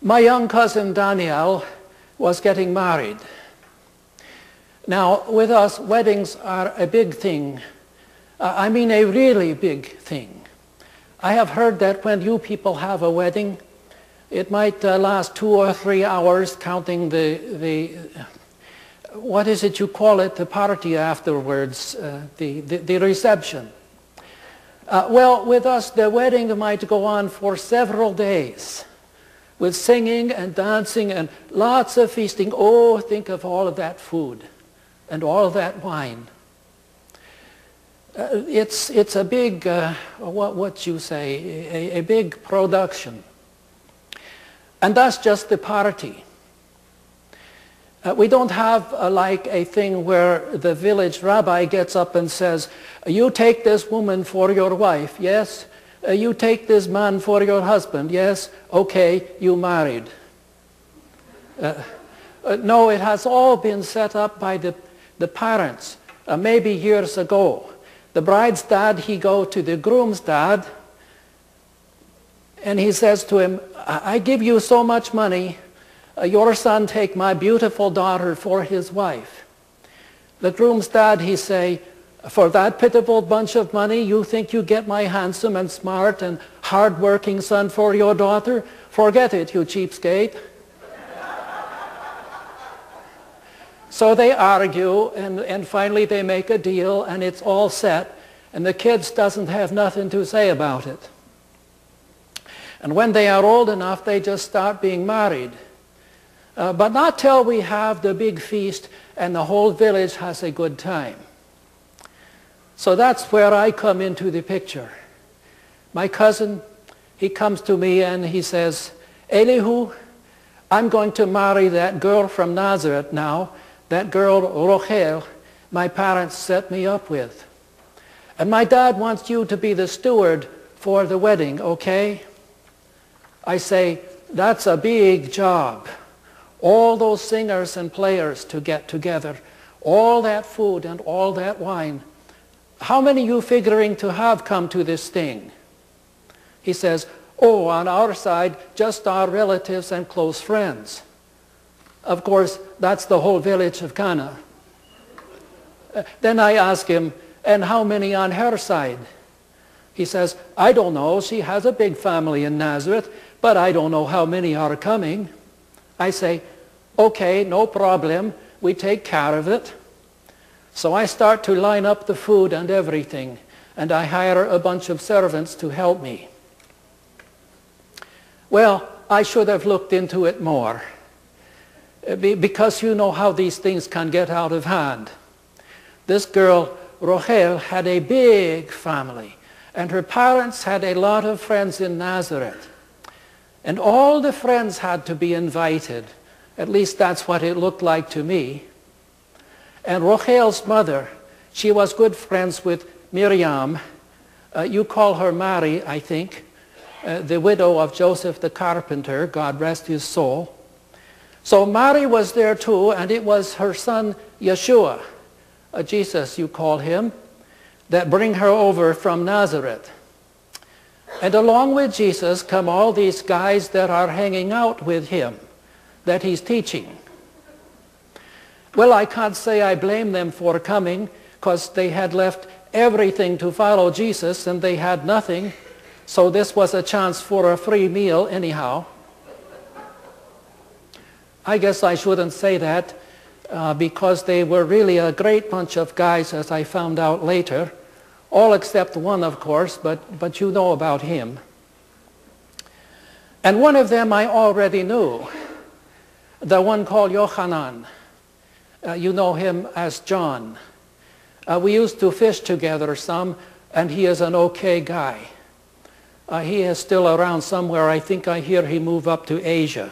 My young cousin Daniel was getting married. Now, with us, weddings are a big thing. I mean a really big thing. I have heard that when you people have a wedding, it might last 2 or 3 hours, counting the what is it you call it, the party afterwards, the reception. Well, with us, the wedding might go on for several days, with singing and dancing and lots of feasting. Oh, think of all of that food and all of that wine. It's a big, what you say, a big production. And that's just the party. We don't have like a thing where the village rabbi gets up and says, you take this woman for your wife, yes? You take this man for your husband, yes? Okay, you married. No, it has all been set up by the parents, maybe years ago. The bride's dad, he go to the groom's dad, and he says to him, I give you so much money, your son take my beautiful daughter for his wife. The groom's dad, he say, for that pitiful bunch of money, you think you get my handsome and smart and hard-working son for your daughter? Forget it, you cheapskate. So they argue, and finally they make a deal, and it's all set, and the kids doesn't have nothing to say about it. And when they are old enough, they just start being married. But not till we have the big feast and the whole village has a good time. So that's where I come into the picture. My cousin, he comes to me and he says, Elihu, I'm going to marry that girl from Nazareth now, that girl Rochel my parents set me up with. And my dad wants you to be the steward for the wedding, okay? I say, that's a big job. All those singers and players to get together, all that food and all that wine. How many you figuring to have come to this thing? He says, oh, on our side, just our relatives and close friends. Of course, that's the whole village of Cana. Then I ask him, and how many on her side? He says, I don't know. She has a big family in Nazareth, but I don't know how many are coming. I say, okay, no problem. We take care of it. So I start to line up the food and everything, and I hire a bunch of servants to help me. Well, I should have looked into it more, because you know how these things can get out of hand. This girl, Rochel, had a big family, and her parents had a lot of friends in Nazareth. And all the friends had to be invited. At least that's what it looked like to me. And Rochel's mother, she was good friends with Miriam. You call her Mary, I think, the widow of Joseph the carpenter, God rest his soul. So Mary was there too, and it was her son Yeshua, Jesus you call him, that bring her over from Nazareth. And along with Jesus come all these guys that are hanging out with him, that he's teaching. Well, I can't say I blame them for coming, because they had left everything to follow Jesus and they had nothing. So this was a chance for a free meal anyhow. I guess I shouldn't say that, because they were really a great bunch of guys, as I found out later. All except one, of course, but you know about him. And one of them I already knew, the one called Yochanan. You know him as John. We used to fish together some, and he is an okay guy. He is still around somewhere. I think I hear he moved up to Asia.